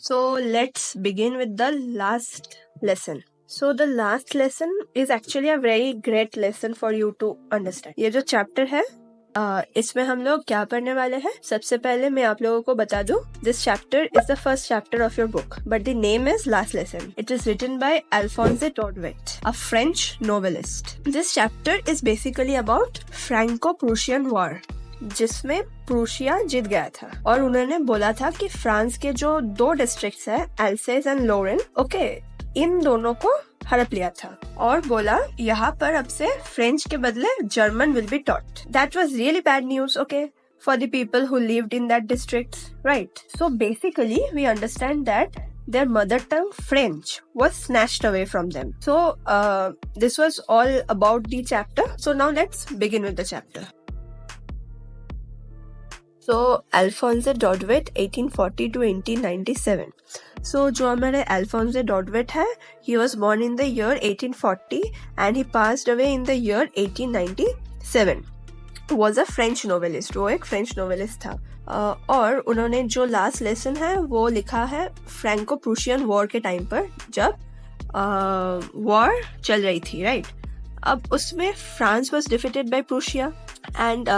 So let's begin with the last lesson. So the last lesson is actually a very great lesson for you to understand. ये जो chapter है इसमें हम लोग क्या पढ़ने वाले हैं. सबसे पहले मैं आप लोगों को बता दूं, this chapter is the first chapter of your book, but the name is Last Lesson. It is written by Alphonse Daudet, a French novelist. This chapter is basically about Franco-Prussian War, जिसमें Prussia जीत गया था और उन्होंने बोला था कि France के जो 2 डिस्ट्रिक्ट्स है, एल्सेस एंड लोरेन, ओके, इन दोनों को हड़प लिया था और बोला यहाँ पर अब से फ्रेंच के बदले German will be taught. That was really bad news, okay, for the people who lived in that district, right. So basically we understand that their mother tongue French was snatched away from them. So this was all about the chapter. So now let's begin with the chapter. So Alphonse Daudet 1840 to 1897. So जो हमारे Alphonse Daudet है, he was born in the year 1840 and he passed away in the year 1897. Was a French novelist. वो एक French novelist था. और उन्होंने जो last lesson है वो लिखा है फ्रैंको प्रूशियन वॉर के टाइम पर, जब वॉर चल रही थी, राइट. अब उसमें France was defeated by Prussia and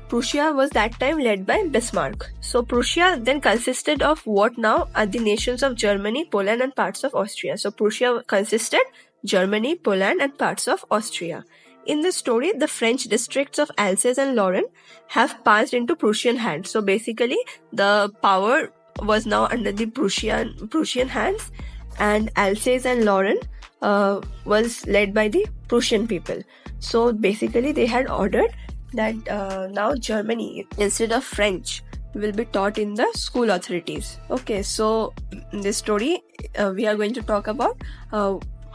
Prussia was that time led by Bismarck. So Prussia then consisted of what now are the nations of Germany, Poland and parts of Austria. So Prussia consisted Germany, Poland and parts of Austria. In this story, the French districts of Alsace and Lorraine have passed into Prussian hands. So basically, the power was now under the Prussian hands, and Alsace and Lorraine was led by the Prussian people. So basically, they had ordered that now Germany, instead of French, will be taught in the school authorities. Okay, so in this story, we are going to talk about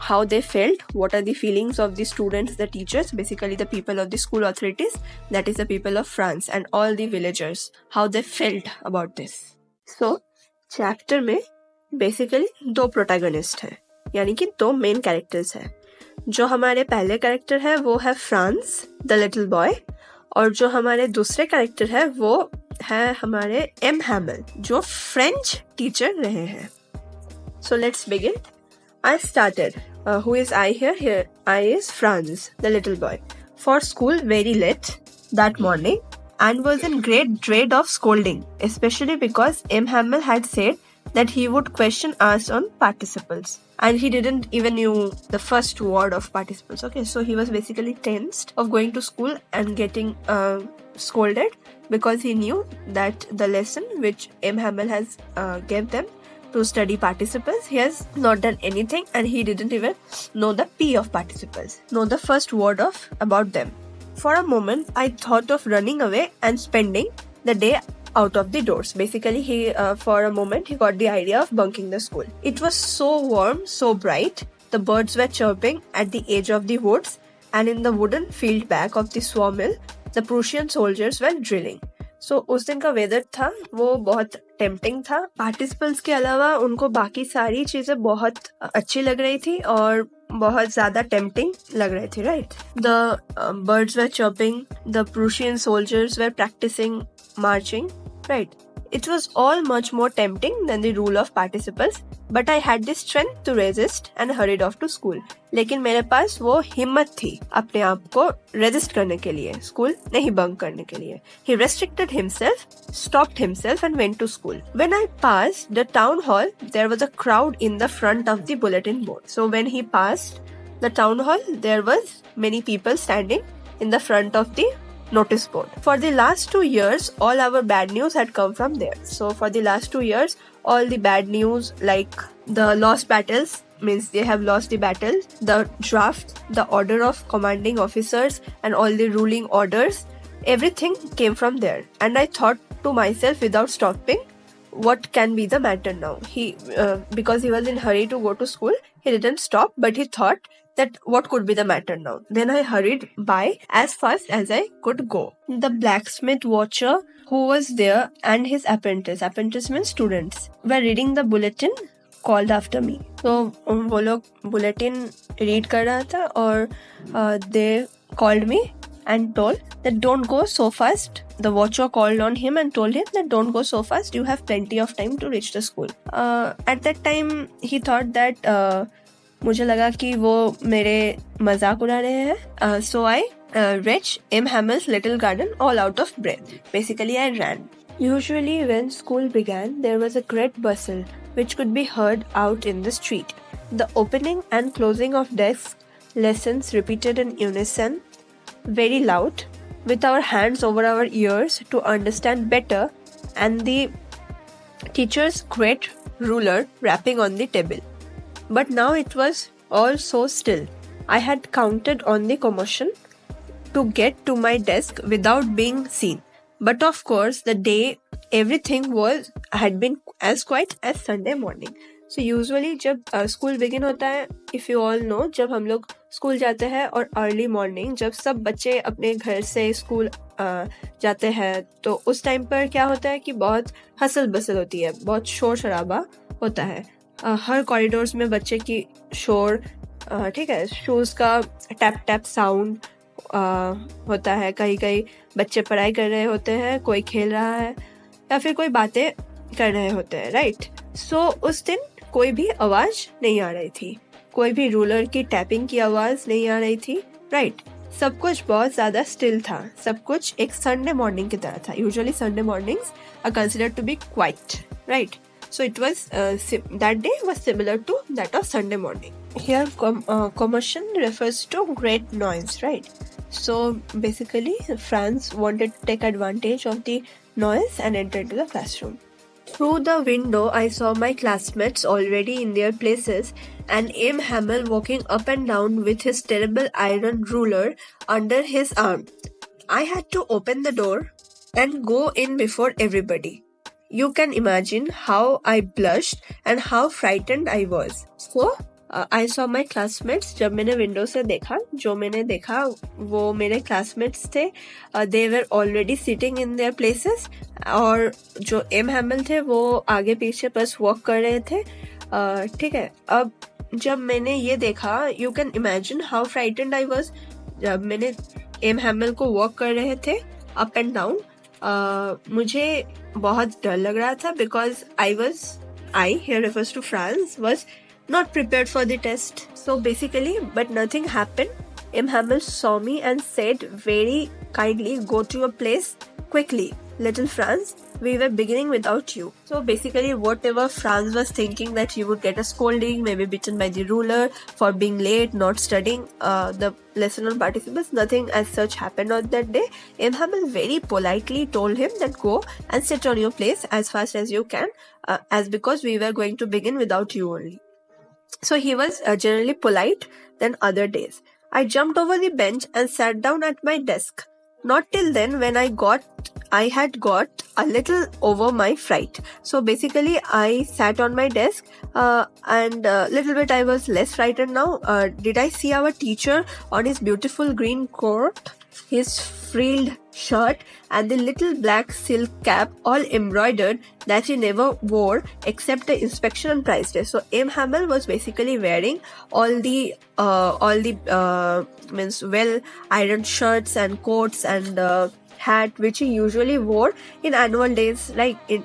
how they felt, what are the feelings of the students, the teachers, basically the people of the school authorities, that is the people of France, and all the villagers, how they felt about this. So, chapter में basically 2 protagonist हैं, यानी कि 2 main characters हैं. जो हमारे पहले character है वो है फ्रांस, the little boy, और जो हमारे दूसरे character है वो है हमारे M. Hamel, जो French teacher रहे हैं. So let's begin. I started. Who is I here? Here I is Franz, the little boy. For school very late that morning and was in great dread of scolding, especially because M. Hamel had said that he would question us on participles. And he didn't even knew the first word of participles. Okay, so he was basically tensed of going to school and getting scolded because he knew that the lesson which M. Hamel has gave them to study participles, he has not done anything and he didn't even know the P of participles, know the first word of about them. For a moment, I thought of running away and spending the day out of the doors. Basically, for a moment, he got the idea of bunking the school. It was so warm, so bright. The birds were chirping at the edge of the woods, and in the wooden field back of the sawmill, the Prussian soldiers were drilling. So उस दिन का weather था वो बहुत tempting था. Participles के अलावा उनको बाकी सारी चीजें बहुत अच्छी लग रही थी और बहुत ज्यादा टेम्पटिंग लग रही थी, right. The birds were chirping, the Prussian soldiers were practising marching, right. It was all much more tempting than the rule of participles, but I had the strength to resist and hurried off to school. लेकिन मेरे पास वो हिम्मत थी अपने आप को resist करने के लिए, स्कूल नहीं बंक करने के लिए. He restricted himself, stopped himself and went to school. When I passed the town hall, there was a crowd in the front of the bulletin board. So when he passed the town hall, there was many people standing in the front of the notice board. For the last 2 years, all our bad news had come from there. So for the last 2 years, all the bad news like the lost battles, means they have lost the battle, the draft, the order of commanding officers and all the ruling orders, everything came from there. And I thought to myself without stopping, what can be the matter now? Because he was in hurry to go to school, he didn't stop, but he thought that what could be the matter now. Then I hurried by as fast as I could go. The blacksmith watcher who was there and his apprentice means students, were reading the bulletin called after me. So वो लोग bulletin read कर रहा था और they called me and told that don't go so fast. The watcher called on him and told him that don't go so fast, you have plenty of time to reach the school. At that time he thought that मुझे लगा कि वो मेरे मजाक उड़ा रहे हैं. So I reached M. Hamel's little garden all out of breath. Basically I ran. Usually when school began, there was a great bustle which could be heard out in the street. The opening and closing of desks, lessons repeated in unison, very loud, with our hands over our ears to understand better, and the teacher's great ruler rapping on the table. But now it was all so still. I had counted on the commotion to get to my desk without being seen. But of course, the day everything had been as quiet as Sunday morning. So usually जब school begin होता है, if you all know, जब हम लोग school जाते हैं और early morning जब सब बच्चे अपने घर से school जाते हैं, तो उस time पर क्या होता है कि बहुत हसल बसल होती है, बहुत शोर शराबा होता है. हर कॉरिडोर्स में बच्चे की शोर, ठीक है, शूज़ का टैप टैप साउंड होता है. कहीं कहीं बच्चे पढ़ाई कर रहे होते हैं, कोई खेल रहा है या फिर कोई बातें कर रहे होते हैं, राइट. सो उस दिन कोई भी आवाज़ नहीं आ रही थी, कोई भी रूलर की टैपिंग की आवाज़ नहीं आ रही थी, राइट. सब कुछ बहुत ज़्यादा स्टिल था, सब कुछ एक संडे मॉर्निंग की तरह था. Usually Sunday mornings are considered to be quiet, right. So it was that day was similar to that of Sunday morning. Here commotion refers to great noise, right? So basically Franz wanted to take advantage of the noise and enter into the classroom. Through the window I saw my classmates already in their places and M. Hamel walking up and down with his terrible iron ruler under his arm. I had to open the door and go in before everybody. You can imagine how I blushed and how frightened I was. So, I saw my classmates. जब मैंने window से देखा, जो मैंने देखा वो मेरे classmates थे. They were already sitting in their places. और जो M. Hamel थे वो आगे पीछे बस walk कर रहे थे. ठीक है. अब जब मैंने ये देखा, you can imagine how frightened I was. जब मैंने M. Hamel को walk कर रहे थे up and down, मुझे बहुत डर लग रहा था because I here refers to Franz was not prepared for the test. So basically, but nothing happened. M. Hamel saw me and said very kindly, go to your place quickly. Little Franz, we were beginning without you. So basically whatever Franz was thinking that he would get a scolding, maybe beaten by the ruler for being late, not studying the lesson on participles, nothing as such happened on that day. M. Hamel very politely told him that go and sit on your place as fast as you can, as because we were going to begin without you only. So he was generally polite than other days. I jumped over the bench and sat down at my desk. Not till then when I had got a little over my fright. So basically I sat on my desk and little bit I was less frightened now. Did I see our teacher on his beautiful green coat, his frilled shirt and the little black silk cap all embroidered that he never wore except the inspection and prize day. So M. Hamel was basically wearing all the means well ironed shirts and coats and hat which he usually wore in annual days, like in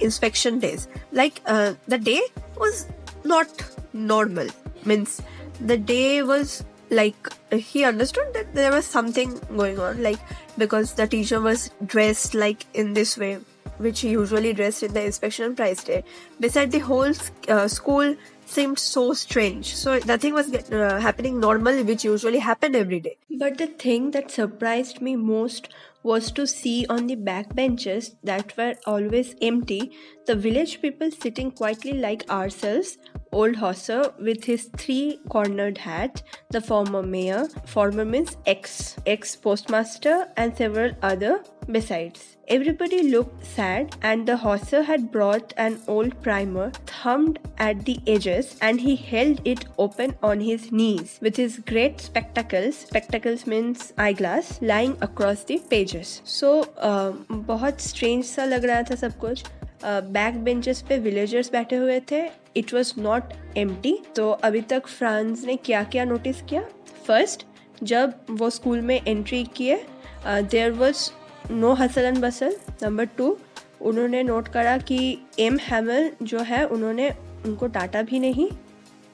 inspection days. Like the day was not normal, means the day was like he understood that there was something going on, like because the teacher was dressed like in this way which he usually dressed in the inspection and prize day. Beside the whole school seemed so strange. So nothing was happening normal, which usually happened every day. But the thing that surprised me most was to see on the back benches that were always empty, the village people sitting quietly like ourselves. Old Hosser with his three-cornered hat, the former mayor, former means ex-postmaster and several other besides. Everybody looked sad and the Hosser had brought an old primer, thumbed at the edges and he held it open on his knees with his great spectacles means eyeglass, lying across the pages. So, बहुत strange सा लग रहा था सब कुछ. Back benches पे villagers बैठे हुए थे. It was not empty. तो अभी तक फ्रांस ने क्या क्या नोटिस किया? फर्स्ट, जब वो स्कूल में एंट्री किए there was no hustle and bustle. Number 2, उन्होंने नोट करा कि एम हैमल जो है उन्होंने उनको डांटा भी नहीं।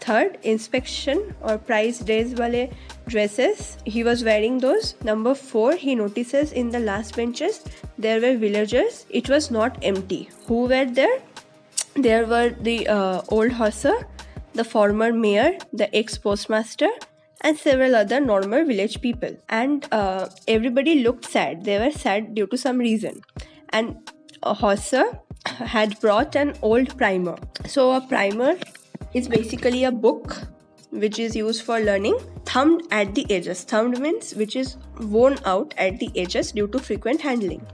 थर्ड, इंस्पेक्शन और प्राइस डेज वाले dresses he was wearing those. Number 4, he notices in the last benches there were villagers, it was not empty. Who were there? There were the old hussar, the former mayor, the ex-postmaster, and several other normal village people. And everybody looked sad. They were sad due to some reason. And a hussar had brought an old primer. So a primer is basically a book which is used for learning, thumbed at the edges. Thumbed means which is worn out at the edges due to frequent handling.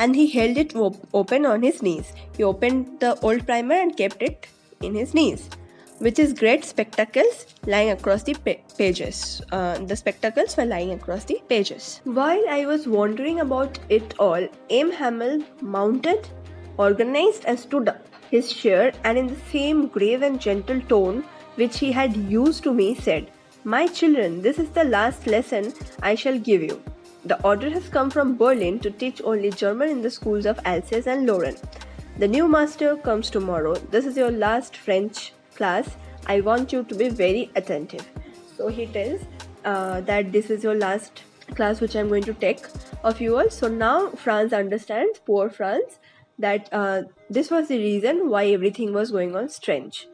And he held it open on his knees. He opened the old primer and kept it in his knees, with his great spectacles lying across the pages. The spectacles were lying across the pages. While I was wondering about it all, M. Hamel mounted, organized and stood up his chair, and in the same grave and gentle tone which he had used to me said, "My children, this is the last lesson I shall give you. The order has come from Berlin to teach only German in the schools of Alsace and Lorraine. The new master comes tomorrow. This is your last French class. I want you to be very attentive." So he tells that this is your last class which I'm going to take of you all. So now Franz understands, poor Franz, that this was the reason why everything was going on strange.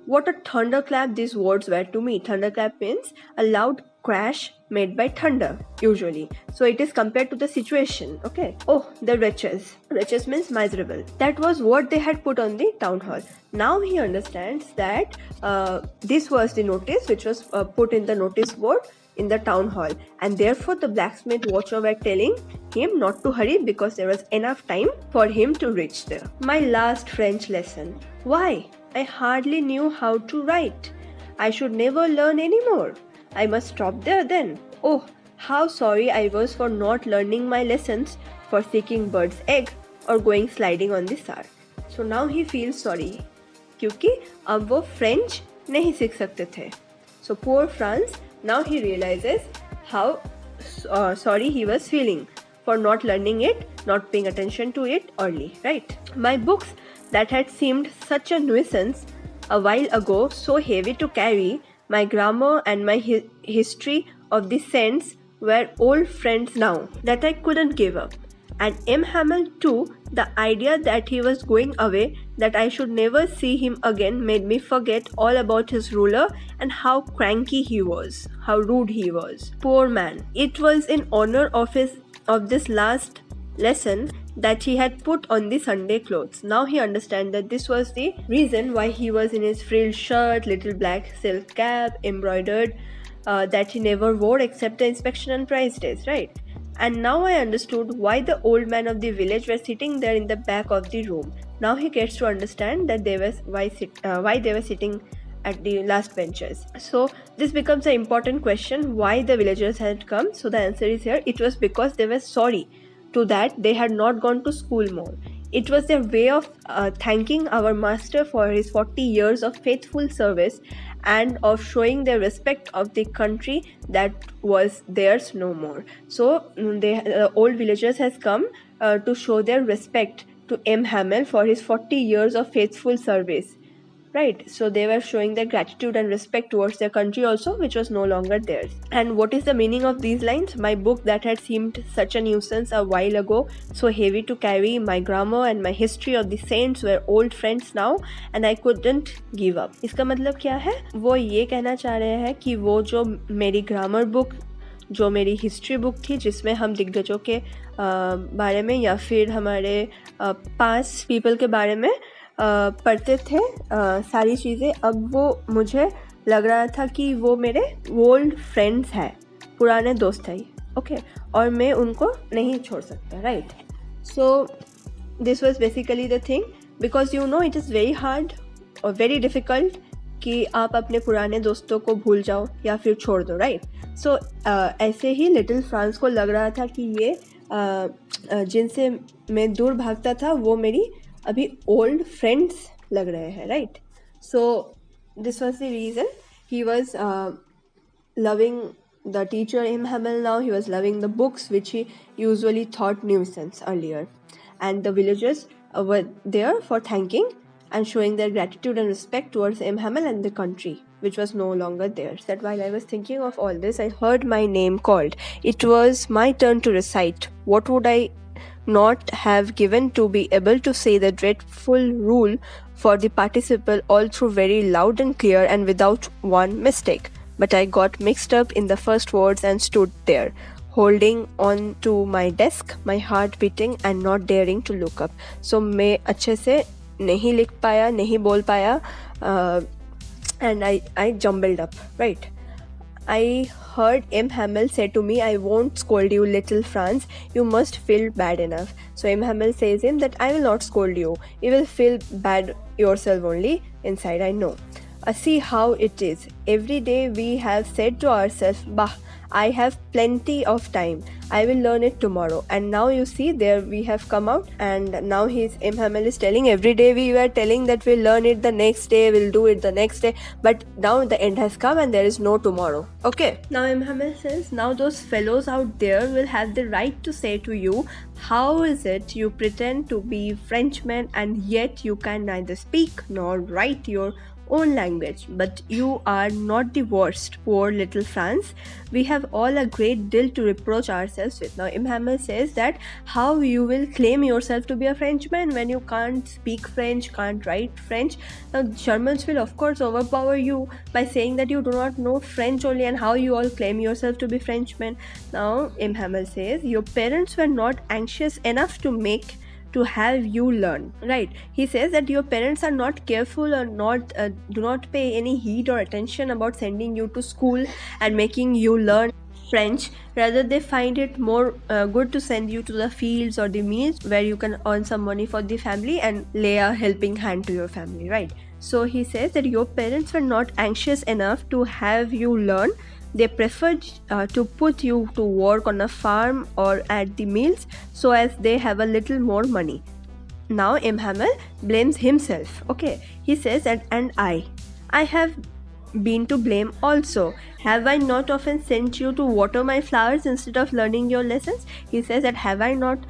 What a thunderclap these words were to me. Thunderclap means a loud crash made by thunder, usually. So it is compared to the situation, okay? Oh, the wretches. Wretches means miserable. That was what they had put on the town hall. Now he understands that this was the notice which was put in the notice board in the town hall, and therefore the blacksmith watcher were telling him not to hurry because there was enough time for him to reach there. My last French lesson. Why? I hardly knew how to write. I should never learn any more. I must stop there then. Oh, how sorry I was for not learning my lessons, for seeking bird's egg or going sliding on the Sar. So now he feels sorry, क्योंकि अब वो French नहीं सीख सकते थे. So poor Franz, now he realizes how sorry he was feeling for not learning it, not paying attention to it early, right? My books that had seemed such a nuisance a while ago, so heavy to carry, my grammar and my history of the sense were old friends now that I couldn't give up. And M. Hamel too, the idea that he was going away, that I should never see him again, made me forget all about his ruler and how cranky he was, how rude he was. Poor man. It was in honor of this last lesson that he had put on the Sunday clothes. Now he understands that this was the reason why he was in his frilled shirt, little black silk cap, embroidered, that he never wore except the inspection and prize days, right? And now I understood why the old men of the village were sitting there in the back of the room. Now he gets to understand that why they were sitting at the last benches. So this becomes an important question, why the villagers had come. So the answer is here. It was because they were sorry to that they had not gone to school more. It was their way of thanking our master for his 40 years of faithful service and of showing their respect of the country that was theirs no more. So the old villagers has come to show their respect to M. Hamel for his 40 years of faithful service. Right, so they were showing their gratitude and respect towards their country also, which was no longer theirs. And what is the meaning of these lines? My book that had seemed such a nuisance a while ago, so heavy to carry, my grammar and my history of the saints were old friends now, and I couldn't give up. इसका मतलब क्या है? वो ये कहना चाह रहे हैं कि वो जो मेरी ग्रामर बुक, जो मेरी हिस्ट्री बुक थी, जिसमें हम दिग्गजों के बारे में या फिर हमारे पास पीपल के बारे में पढ़ते थे सारी चीज़ें, अब वो मुझे लग रहा था कि वो मेरे ओल्ड फ्रेंड्स हैं, पुराने दोस्त हैं, ओके, और मैं उनको नहीं छोड़ सकता, right? So this was basically the thing, because you know it is very hard और वेरी डिफ़िकल्ट कि आप अपने पुराने दोस्तों को भूल जाओ या फिर छोड़ दो, राइट? सो ऐसे ही लिटिल फ्रांस को लग रहा था कि ये जिनसे मैं दूर भागता था वो मेरी अभी ओल्ड फ्रेंड्स लग रहे हैं, right? So this was the reason he was loving the teacher M. Hamel now, he was loving the books which he usually thought nuisance earlier. And the villagers were there for thanking and showing their gratitude and respect towards M. Hamel and the country, which was no longer theirs. That while I was thinking of all this, I heard my name called. It was my turn to recite. What would I not have given to be able to say the dreadful rule for the participle all through very loud and clear and without one mistake. But I got mixed up in the first words and stood there, holding on to my desk, my heart beating and not daring to look up. So मैं अच्छे से नहीं लिख पाया, नहीं बोल पाया, and I jumbled up, right? I heard M. Hamel say to me, I won't scold you, little Franz. You must feel bad enough. So M. Hamel says him that I will not scold you. You will feel bad yourself only. Inside I know. See how it is. Every day we have said to ourselves, bah, I have plenty of time. I will learn it tomorrow. And now you see, there we have come out, and now M. Hamel is telling, every day we were telling that we'll learn it the next day, we'll do it the next day, but now the end has come and there is no tomorrow. Okay. Now M. Hamel says, now those fellows out there will have the right to say to you, how is it you pretend to be Frenchmen and yet you can neither speak nor write your own language, but you are not the worst, poor little Franz. We have all a great deal to reproach ourselves with. Now M. Hamel says that how you will claim yourself to be a Frenchman when you can't speak French, can't write French. Now Germans will of course overpower you by saying that you do not know French only, and how you all claim yourself to be Frenchmen. Now M. Hamel says your parents were not anxious enough to have you learn, right? He says that your parents are not careful or do not pay any heed or attention about sending you to school and making you learn French. Rather, they find it more good to send you to the fields or the mills where you can earn some money for the family and lay a helping hand to your family, right? So he says that your parents were not anxious enough to have you learn. They preferred to put you to work on a farm or at the mills so as they have a little more money. Now M. Hamel blames himself. Okay, he says that, and I have been to blame also. Have I not often sent you to water my flowers instead of learning your lessons? He says that, have I not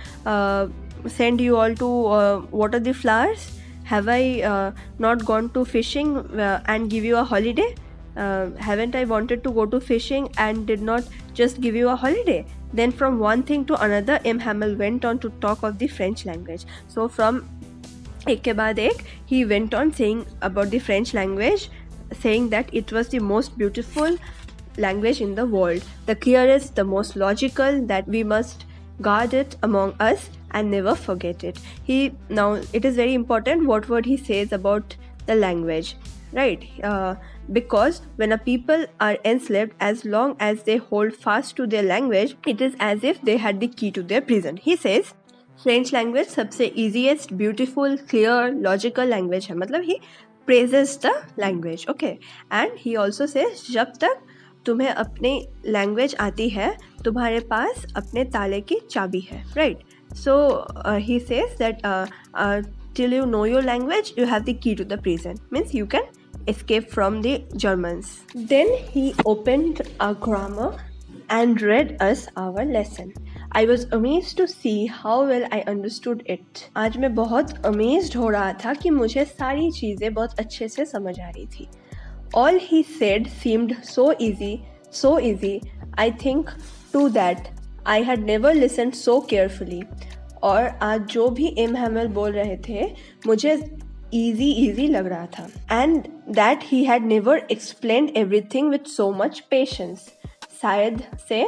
sent you all to water the flowers? Have I not gone to fishing and give you a holiday? Haven't I wanted to go to fishing and did not just give you a holiday? Then from one thing to another, M. Hamel went on to talk of the French language. So from ek ke baad ek, he went on saying about the French language, saying that it was the most beautiful language in the world, the clearest, the most logical, that we must guard it among us and never forget it. Now it is very important what word he says about the language, right? Because when a people are enslaved, as long as they hold fast to their language, it is as if they had the key to their prison. He says French language सबसे easiest, beautiful, clear, logical language है. मतलब he praises the language, okay? And he also says जब तक तुम्हें अपनी language आती है, तुम्हारे पास अपने ताले की चाबी है, right? So he says that till you know your language, you have the key to the prison. Means you can escape from the Germans. Then he opened a grammar and read us our lesson. I was amazed to see how well I understood it. आज मैं बहुत amazed हो रहा था कि मुझे सारी चीज़ें बहुत अच्छे से समझ आ रही थी. All he said seemed so easy. I think too that I had never listened so carefully. और आज जो भी M. Hamel बोल रहे थे मुझे easy लग रहा था. And that he had never explained everything with so much patience. शायद से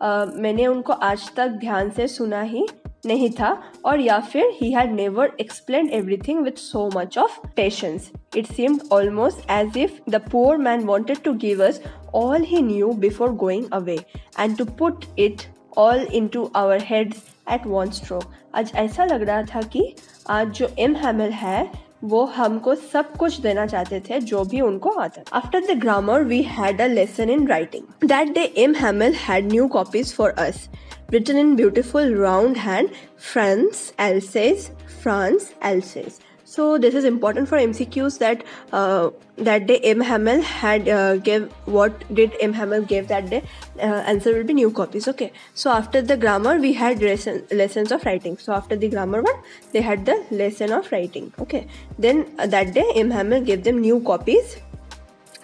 मैंने उनको आज तक ध्यान से सुना ही नहीं था, और या फिर he had never explained everything with so much of patience. It seemed almost as if the poor man wanted to give us all he knew before going away and to put it all into our heads at one stroke. आज ऐसा लग रहा था कि आज जो M. Hamel है वो हमको सब कुछ देना चाहते थे जो भी उनको आता. After the grammar, we had a lesson in writing. That day, M. Hamel had new copies for us, written in beautiful round hand, France Alsace. So this is important for MCQs that that day M. Hamel had gave what did M. Hamel gave that day. Answer will be new copies. Okay. So after the grammar we had lessons of writing. So after the grammar one they had the lesson of writing. Okay. Then that day M. Hamel gave them new copies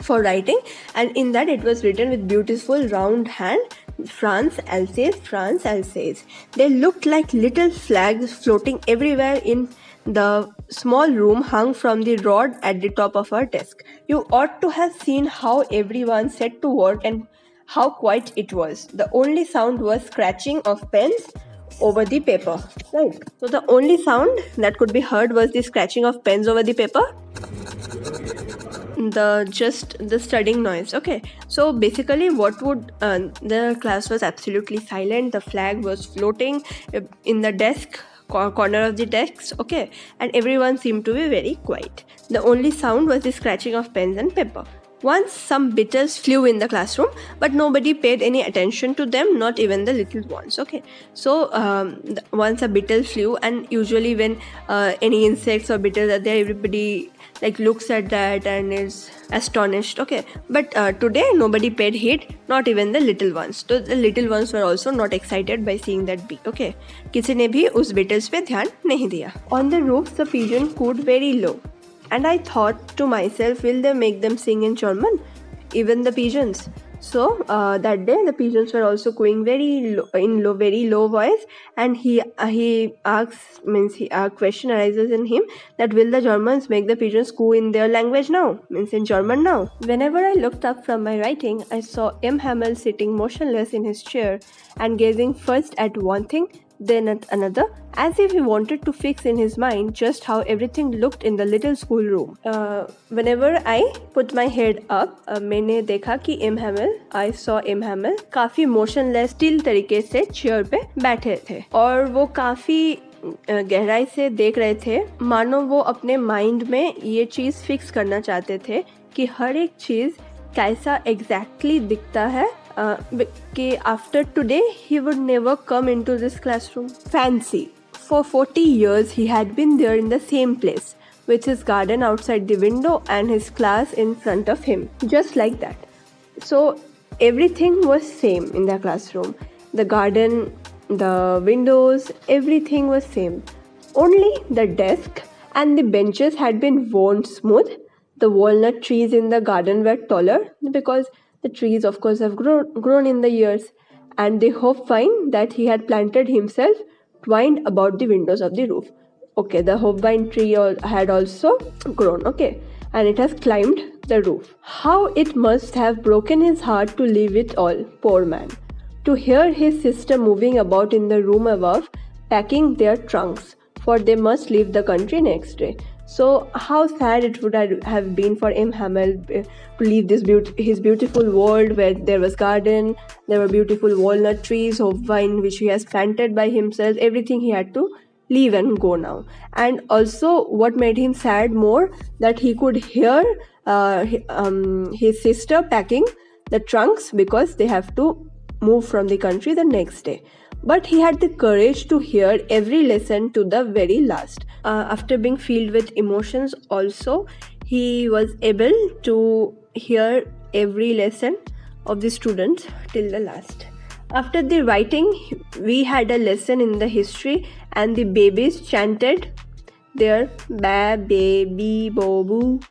for writing, and in that it was written with beautiful round hand, France Alsace, France Alsace. They looked like little flags floating everywhere in the small room hung from the rod at the top of our desk. You ought to have seen how everyone set to work and how quiet it was. The only sound was scratching of pens over the paper. Right. So the only sound that could be heard was the scratching of pens over the paper. The studying noise. Okay, so basically what would the class was absolutely silent. The flag was floating in the desk corner of the desk. Okay, and everyone seemed to be very quiet. The only sound was the scratching of pens and paper. Once some beetles flew in the classroom, but nobody paid any attention to them, not even the little ones. Okay, so once a beetle flew, and usually when any insects or beetles are there, everybody like looks at that and is astonished. Okay, but today nobody paid heed, not even the little ones. So the little ones were also not excited by seeing that bee. Okay, किसी ने भी उस beetles पे ध्यान नहीं दिया. On the roof the pigeon cooed very low, and I thought to myself, will they make them sing in German, even the pigeons? So that day the pigeons were also cooing very low voice, and he asks, a question arises in him that will the Germans make the pigeons coo in their language now, means in German now. Whenever I looked up from my writing, I saw M. Hamel sitting motionless in his chair and gazing first at one thing, then at another, as if he wanted to fix in his mind just how everything looked in the little schoolroom. Whenever I put my head up, मैंने देखा कि I saw M. Hamel काफी motionless still तरीके से chair पे बैठे थे, और वो काफी गहराई से देख रहे थे, मानो वो अपने माइंड में ये चीज़ फिक्स करना चाहते थे कि हर एक चीज़ कैसा एग्जैक्टली दिखता है, कि after today he would never come into this classroom. Fancy. For 40 years he had been there in the same place, with his garden outside the window and his class in front of him, just like that. So everything was same in the classroom. The garden, the windows, everything was same. Only the desk and the benches had been worn smooth. The walnut trees in the garden were taller because the trees, of course, have grown in the years, and the hopvine that he had planted himself twined about the windows of the roof. Okay, the hopvine tree had also grown, okay, and it has climbed the roof. How it must have broken his heart to leave it all, poor man. To hear his sister moving about in the room above, packing their trunks, for they must leave the country next day. So how sad it would have been for M. Hamel to leave his beautiful world where there was garden, there were beautiful walnut trees, of vine which he has planted by himself, everything he had to leave and go now. And also what made him sad more, that he could hear his sister packing the trunks because they have to move from the country the next day. But he had the courage to hear every lesson to the very last. After being filled with emotions also, he was able to hear every lesson of the students till the last. After the writing, we had a lesson in the history, and the babies chanted their ba, baby, bobu.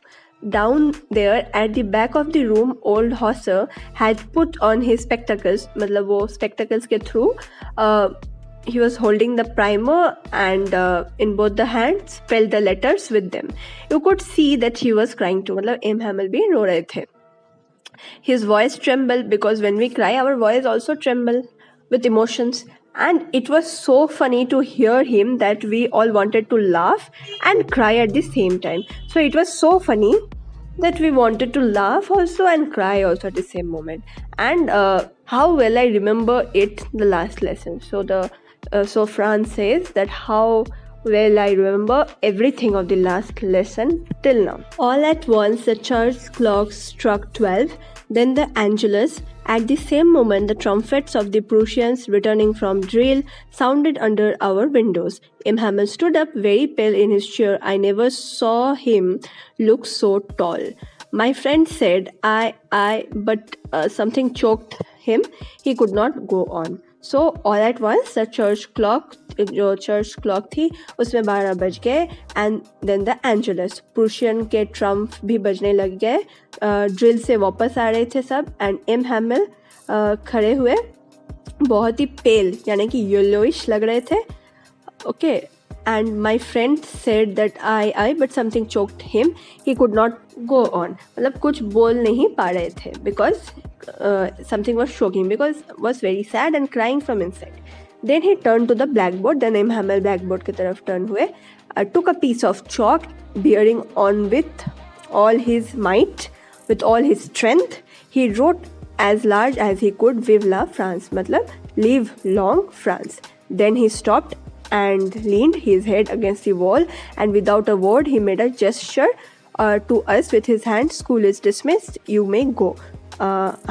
Down there at the back of the room, old Hosser had put on his spectacles. मतलब वो spectacles के through he was holding the primer and in both the hands spelled the letters with them. You could see that he was crying too. मतलब M. Hamel भी रो रहे थे. His voice trembled because when we cry, our voice also tremble with emotions. And it was so funny to hear him that we all wanted to laugh and cry at the same time. So it was so funny that we wanted to laugh also and cry also at the same moment. And how well I remember it, the last lesson. So Franz says that how well I remember everything of the last lesson till now. All at once the church clock struck 12, then the Angelus, At the same moment, the trumpets of the Prussians returning from drill sounded under our windows. Hamel stood up very pale in his chair. I never saw him look so tall. My friend said, but something choked him. He could not go on. So all at once, the church clock थी उसमें 12 बज गए and then the angelus Prussian के trumpet भी बजने लग गए. Drill से वापस आ रहे थे सब एंड एम हैमिल खड़े हुए बहुत ही पेल यानी कि येलोइश लग रहे थे. Okay and my friend said that I but something choked him. He could not go on. मतलब कुछ बोल नहीं पा रहे थे because something was choking because was very sad and crying from inside. Then he turned to the blackboard. Then M. Hamel blackboard की तरफ turn हुए, took a piece of chalk, bearing on with all his might, with all his strength. He wrote as large as he could, "Vive la France," मतलब live long France. Then he stopped and leaned his head against the wall, and without a word he made a gesture to us with his hand. "School is dismissed. You may go."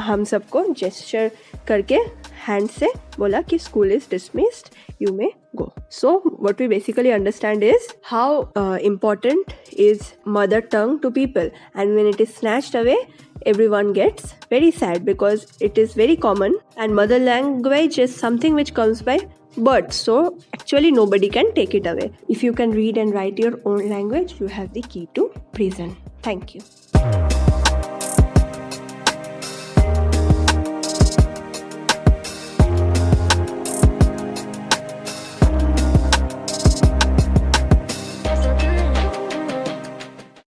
हम सबको gesture करके hand से बोला कि school is dismissed, you may go. So what we basically understand is how important is mother tongue to people, and when it is snatched away everyone gets very sad because it is very common and mother language is something which comes by birth, so actually nobody can take it away. If you can read and write your own language, you have the key to prison. Thank you.